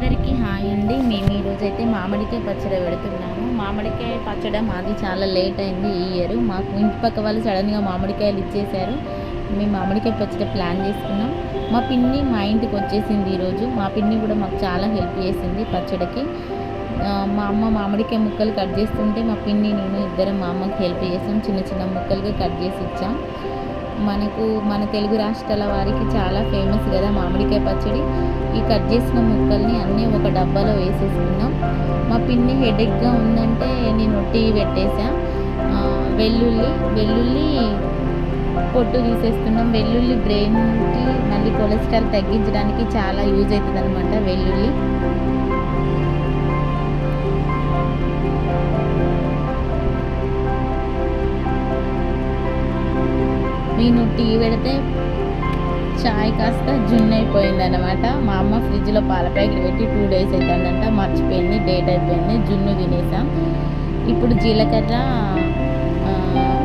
అందరికీ హాయ్ అండి. మేము ఈరోజైతే మామిడికాయ పచ్చడి పెడుతున్నాము. మామిడికాయ పచ్చడి మాది చాలా లేట్ అయింది ఈ ఇయర్. మాకు ఇంటి పక్క వాళ్ళు సడన్గా మామిడికాయలు ఇచ్చేశారు. మేము మామిడికాయ పచ్చడి ప్లాన్ చేసుకున్నాం. మా పిన్ని మా ఇంటికి వచ్చేసింది ఈరోజు. మా పిన్ని కూడా మాకు చాలా హెల్ప్ చేసింది పచ్చడికి. మా అమ్మ మామిడికాయ ముక్కలు కట్ చేస్తుంటే మా పిన్ని నేను ఇద్దరం మా అమ్మకి హెల్ప్ చేసాం. చిన్న చిన్న ముక్కలుగా కట్ చేసి ఇచ్చాం. మన తెలుగు రాష్ట్రాల వారికి చాలా ఫేమస్ కదా మామిడికాయ పచ్చడి. ఈ కట్ చేసిన ముక్కల్ని అన్నీ ఒక డబ్బాలో వేసేసుకున్నాం. మా పిన్ని హెడేక్గా ఉందంటే నేను టీ పెట్టేసా. వెల్లుల్లి పొట్టు తీసేస్తున్నాం. వెల్లుల్లి బ్రెయిన్కి మళ్ళీ కొలెస్ట్రాల్ తగ్గించడానికి చాలా యూజ్ అవుతుంది అనమాట వెల్లుల్లి. నేను టీ పెడితే చాయ్ కాస్త జున్ను అయిపోయింది అనమాట. మా అమ్మ ఫ్రిడ్జ్లో పాల ప్యాకెట్ పెట్టి 2 days అవుతుందంట, మర్చిపోయింది, డేట్ అయిపోయింది. జున్ను తినేసాం. ఇప్పుడు జీలకర్ర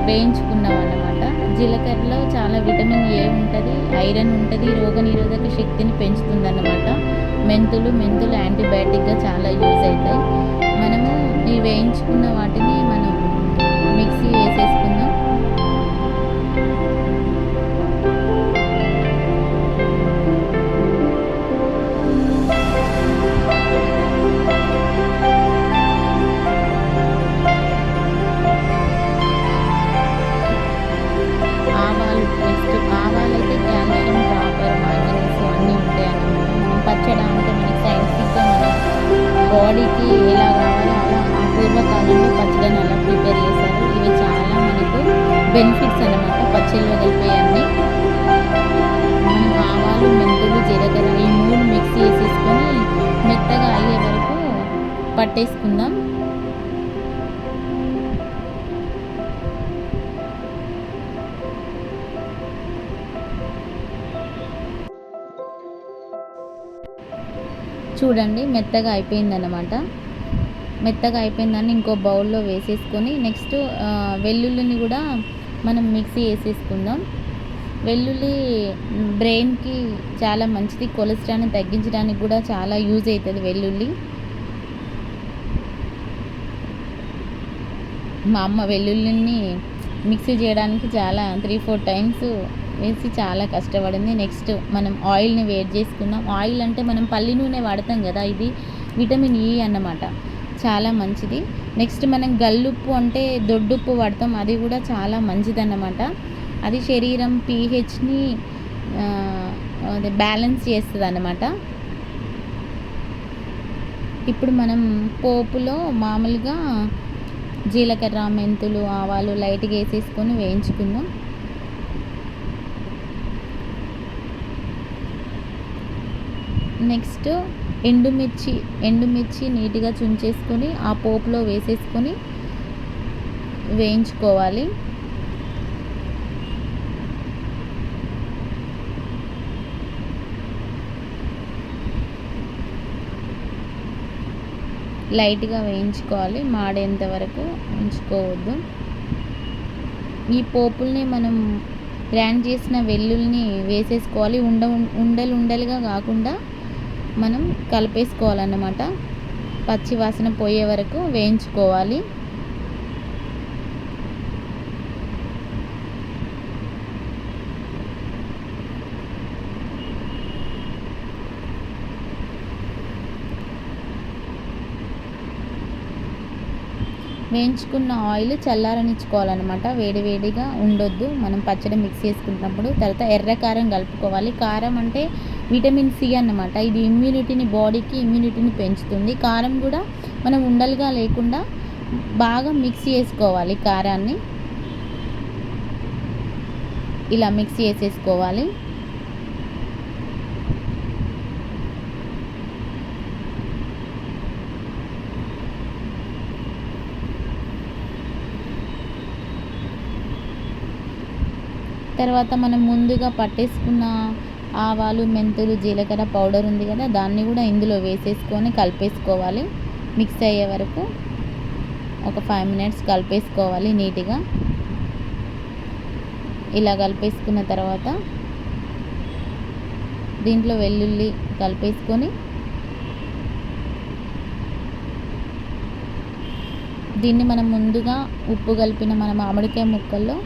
వేయించుకున్నాం అన్నమాట. జీలకర్రలో చాలా విటమిన్ ఏ ఉంటుంది, ఐరన్ ఉంటుంది, రోగనిరోధక శక్తిని పెంచుతుంది అన్నమాట. మెంతులు యాంటీబయాటిక్గా చాలా యూజ్ అవుతాయి. మనము ఈ వేయించుకున్న వాటిని మనం మిక్సీ వేసేసుకుందాం. ఆవాలైతే కాల్షియం, కాపర్, మాంగనీస్ అన్నీ ఉంటాయి అన్నమాట. మనం పచ్చడి అంటే మనకి సైంటిఫిక్గా మన బాడీకి ఎలా కావాలో అలా ఆ పూర్వకాలంలో పచ్చడిని అలా ప్రిపేర్ చేశారు. ఇవి చాలా మనకు బెనిఫిట్స్ అన్నమాట పచ్చడిలో కలిపేయన్నీ. మనం ఆవాలు, మెంతులు, జీలకర్ర ఈ 3 మిక్సీ వేసేసుకొని మెత్తగా అయ్యే వరకు పట్టేసుకుందాం. చూడండి మెత్తగా అయిపోయిందన్నమాట. మెత్తగా అయిపోయిందని ఇంకో బౌల్లో వేసేసుకొని నెక్స్ట్ వెల్లుల్లిని కూడా మనం మిక్సీ వేసేసుకుందాం. వెల్లుల్లి బ్రెయిన్కి చాలా మంచిది, కొలెస్ట్రాల్ని తగ్గించడానికి కూడా చాలా యూజ్ అవుతుంది వెల్లుల్లి. మా అమ్మ వెల్లుల్లిని మిక్సీ చేయడానికి చాలా 3-4 times వేసి చాలా కష్టపడింది. నెక్స్ట్ మనం ఆయిల్ని వేడి చేసుకుందాం. ఆయిల్ అంటే మనం పల్లి నూనె వాడతాం కదా, ఇది విటమిన్ ఈ అన్నమాట, చాలా మంచిది. నెక్స్ట్ మనం గల్లుప్పు అంటే దొడ్డుప్పు వాడతాం, అది కూడా చాలా మంచిది అన్నమాట. అది శరీరం pHని బ్యాలెన్స్ చేస్తుంది అన్నమాట. ఇప్పుడు మనం పోపులో మామూలుగా జీలకర్ర, మెంతులు, ఆవాలు లైట్గా వేసేసుకొని వేయించుకుందాం. నెక్స్ట్ ఎండుమిర్చి నీట్గా చుంచేసుకొని ఆ పోపులో వేసేసుకొని వేయించుకోవాలి. లైట్గా వేయించుకోవాలి, మాడేంత వరకు ఉంచుకోవద్దు. ఈ పోపుల్ని మనం గ్రైండ్ చేసిన వెల్లుల్ని వేసేసుకోవాలి. ఉండలుగా కాకుండా మనం కలిపేసుకోవాలన్నమాట. పచ్చి వాసన పోయే వరకు వేయించుకోవాలి. వేయించుకున్న ఆయిల్ చల్లారనిచ్చుకోవాలన్నమాట, వేడివేడిగా ఉండొద్దు మనం పచ్చడి మిక్స్ చేసుకున్నప్పుడు. తర్వాత ఎర్ర కారం కలుపుకోవాలి. కారం అంటే విటమిన్ సి అన్నమాట, ఇది బాడీకి ఇమ్యూనిటీని పెంచుతుంది. కారం కూడా మనం ఉండలుగా లేకుండా బాగా మిక్స్ చేసుకోవాలి. కారాన్ని ఇలా మిక్స్ చేసేసుకోవాలి. తర్వాత మనం ముందుగా పట్టేసుకున్న ఆవాలు, మెంతులు, జీలకర్ర పౌడర్ ఉంది కదా, దాన్ని కూడా ఇందులో వేసేసుకొని కలిపేసుకోవాలి. మిక్స్ అయ్యే వరకు ఒక 5 minutes కలిపేసుకోవాలి నీట్గా. ఇలా కలిపేసుకున్న తర్వాత దీంట్లో వెల్లుల్లి కలిపేసుకొని దీన్ని మనం ముందుగా ఉప్పు కలిపిన మన మామిడికాయ ముక్కల్లో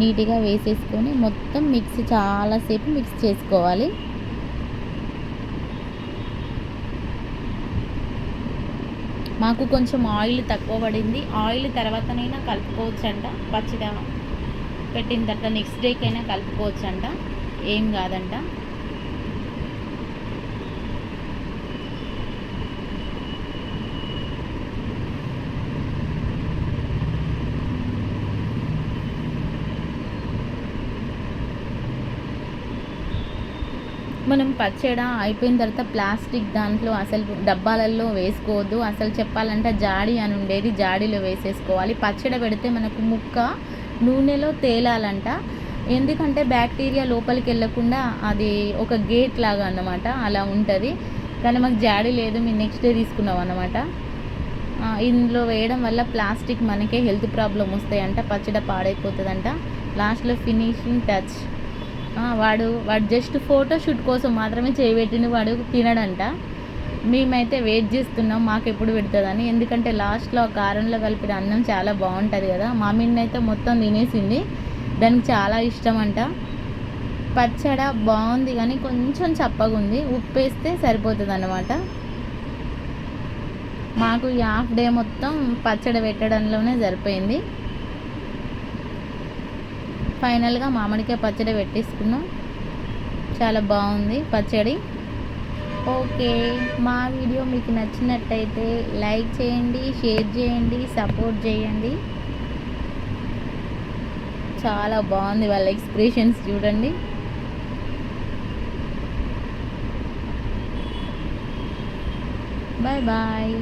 నీట్గా వేసేసుకొని మొత్తం చాలాసేపు మిక్స్ చేసుకోవాలి. మాకు కొంచెం ఆయిల్ తక్కువ పడింది. ఆయిల్ తర్వాతనైనా కలుపుకోవచ్చంట. పచ్చడి పెట్టిన తర్వాత నెక్స్ట్ డేకైనా కలుపుకోవచ్చంట, ఏం కాదంట. మనం పచ్చడి అయిపోయిన తర్వాత ప్లాస్టిక్ దాంట్లో అసలు డబ్బాలలో వేసుకోవద్దు. అసలు చెప్పాలంటే జాడి అని ఉండేది, జాడీలో వేసేసుకోవాలి. పచ్చడి పెడితే మనకు ముక్క నూనెలో తేలాలంట. ఎందుకంటే బ్యాక్టీరియా లోపలికి వెళ్ళకుండా అది ఒక గేట్ లాగా అన్నమాట, అలా ఉంటుంది. కానీ మాకు జాడీ లేదు, మేము నెక్స్ట్ డే తీసుకున్నాం అన్నమాట. ఇందులో వేయడం వల్ల ప్లాస్టిక్ మనకే హెల్త్ ప్రాబ్లం వస్తాయంట, పచ్చడి పాడైపోతుందంట. లాస్ట్లో ఫినిషింగ్ టచ్. వాడు జస్ట్ ఫోటోషూట్ కోసం మాత్రమే చేయబెట్టిన, వాడు తినడంట. మేమైతే వెయిట్ చేస్తున్నాం మాకు ఎప్పుడు పెడుతుందని. ఎందుకంటే లాస్ట్లో ఆ కారంలో కలిపిన అన్నం చాలా బాగుంటుంది కదా. మామిడిని అయితే మొత్తం తినేసింది, దానికి చాలా ఇష్టం అంట. పచ్చడి బాగుంది కానీ కొంచెం చప్పగా ఉంది, ఉప్పు వేస్తే సరిపోతుంది అన్నమాట. మాకు ఈ హాఫ్ డే మొత్తం పచ్చడి పెట్టడంలోనే సరిపోయింది. ఫైనల్గా మామిడికాయ పచ్చడి పెట్టేసుకున్నాం. చాలా బాగుంది పచ్చడి. ఓకే, మా వీడియో మీకు నచ్చినట్టయితే లైక్ చేయండి, షేర్ చేయండి, సపోర్ట్ చేయండి. చాలా బాగుంది, వాళ్ళ ఎక్స్ప్రెషన్స్ చూడండి. Bye bye.